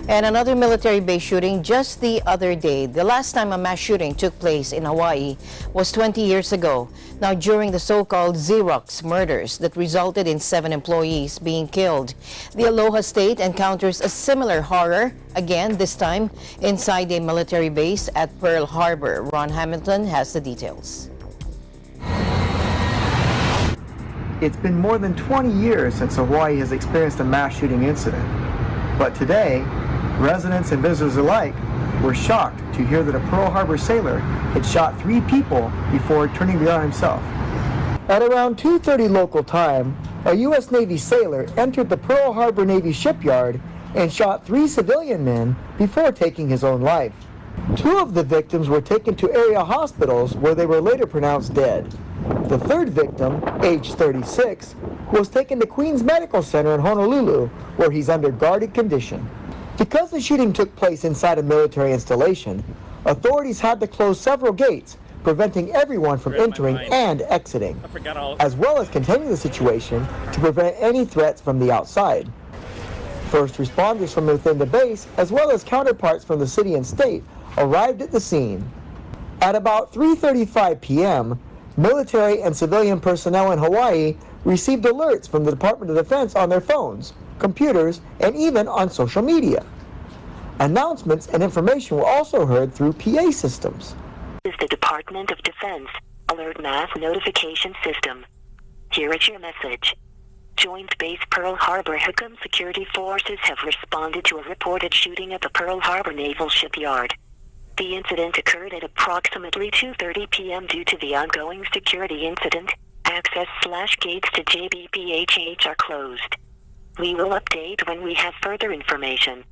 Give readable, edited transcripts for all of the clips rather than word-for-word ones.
And another military base shooting just the other day. The last time a mass shooting took place in Hawaii was 20 years ago. Now, during the so-called Xerox murders that resulted in 7 employees being killed. The Aloha State encounters a similar horror, again this time inside a military base at Pearl Harbor. Ron Hamilton has the details. It's been more than 20 years since Hawaii has experienced a mass shooting incident. But today, residents and visitors alike were shocked to hear that a Pearl Harbor sailor had shot 3 people before turning the gun himself. At around 2:30 local time, a U.S. Navy sailor entered the Pearl Harbor Navy shipyard and shot 3 civilian men before taking his own life. 2 of the victims were taken to area hospitals where they were later pronounced dead. The 3rd victim, age 36, was taken to Queens Medical Center in Honolulu, where he's under guarded condition. Because the shooting took place inside a military installation, authorities had to close several gates, preventing everyone from entering and exiting, as well as containing the situation to prevent any threats from the outside. First responders from within the base, as well as counterparts from the city and state, arrived at the scene. At about 3:35 p.m., military and civilian personnel in Hawaii received alerts from the Department of Defense on their phones, computers, and even on social media. Announcements and information were also heard through PA systems. This is the Department of Defense Alert Mass Notification System. Here is your message. Joint Base Pearl Harbor HUCM security forces have responded to a reported shooting at the Pearl Harbor Naval Shipyard. The incident occurred at approximately 2:30 p.m. Due to the ongoing security incident, access/gates to JBPHH are closed. We will update when we have further information.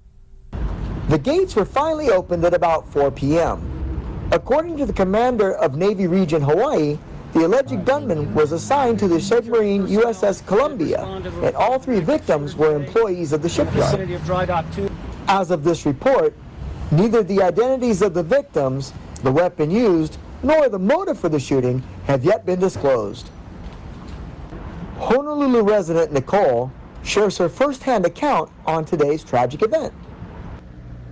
The gates were finally opened at about 4 p.m. According to the commander of Navy Region Hawaii, the alleged gunman was assigned to the submarine USS Columbia, and all 3 victims were employees of the shipyard. As of this report, neither the identities of the victims, the weapon used, nor the motive for the shooting have yet been disclosed. Honolulu resident Nicole shares her first-hand account on today's tragic event.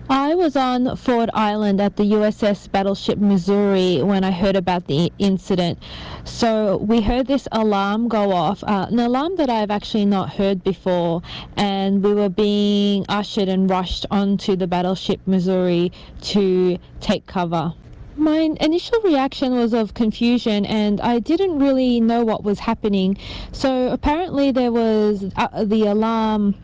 I was on Ford Island at the USS Battleship Missouri when I heard about the incident. So we heard this alarm go off, an alarm that I've actually not heard before, and we were being ushered and rushed onto the Battleship Missouri to take cover. My initial reaction was of confusion, and I didn't really know what was happening. So apparently there was the alarm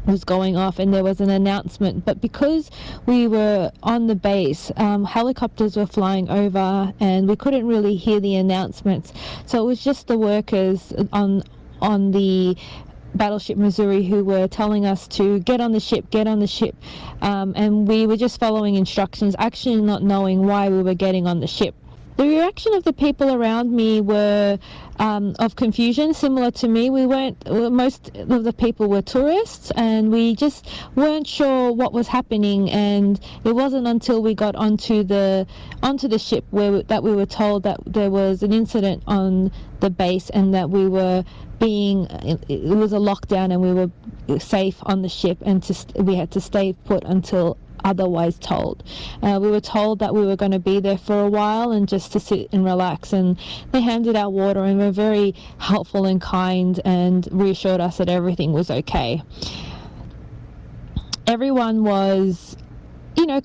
was going off and there was an announcement, but because we were on the base, helicopters were flying over and we couldn't really hear the announcements, so it was just the workers on the Battleship Missouri who were telling us to get on the ship, and we were just following instructions, actually not knowing why we were getting on the ship. The reaction of the people around me were of confusion, similar to me. Most of the people were tourists, and we just weren't sure what was happening. And it wasn't until we got onto the ship that we were told that there was an incident on the base, and that it was a lockdown, and we were safe on the ship, and we had to stay put until otherwise told. We were told that we were going to be there for a while and just to sit and relax, and they handed out water and were very helpful and kind and reassured us that everything was okay. Everyone was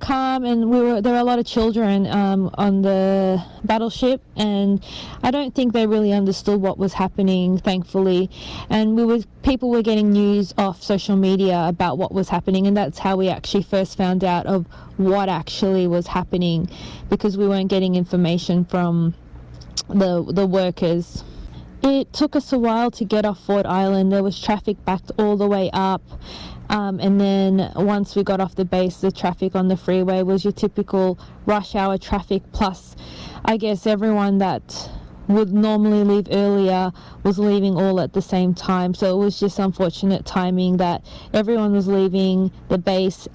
calm, and there were a lot of children on the battleship, and I don't think they really understood what was happening, thankfully. And people were getting news off social media about what was happening, and that's how we actually first found out of what actually was happening, because we weren't getting information from the workers. It took us a while to get off Ford Island. There was traffic backed all the way up. And then once we got off the base, the traffic on the freeway was your typical rush hour traffic, plus I guess everyone that would normally leave earlier was leaving all at the same time. So it was just unfortunate timing that everyone was leaving the base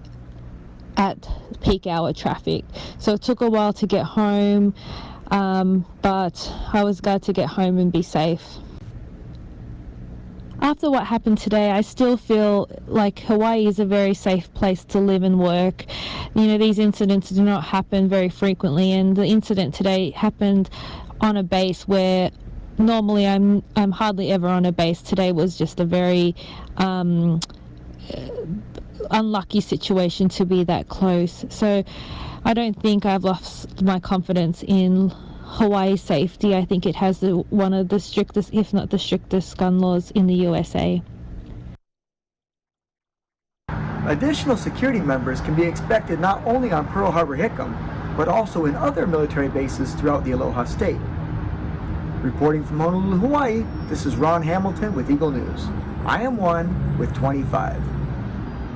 at peak hour traffic. So it took a while to get home, but I was glad to get home and be safe. after what happened today, I still feel like Hawaii is a very safe place to live and work. You know, these incidents do not happen very frequently, and the incident today happened on a base where normally I'm hardly ever on a base. Today was just a very unlucky situation to be that close. So I don't think I've lost my confidence in Hawaii safety. I think it has one of the strictest, if not the strictest, gun laws in the USA. Additional security members can be expected not only on Pearl Harbor Hickam, but also in other military bases throughout the Aloha State. Reporting from Honolulu, Hawaii, this is Ron Hamilton with Eagle News. I am one with 25.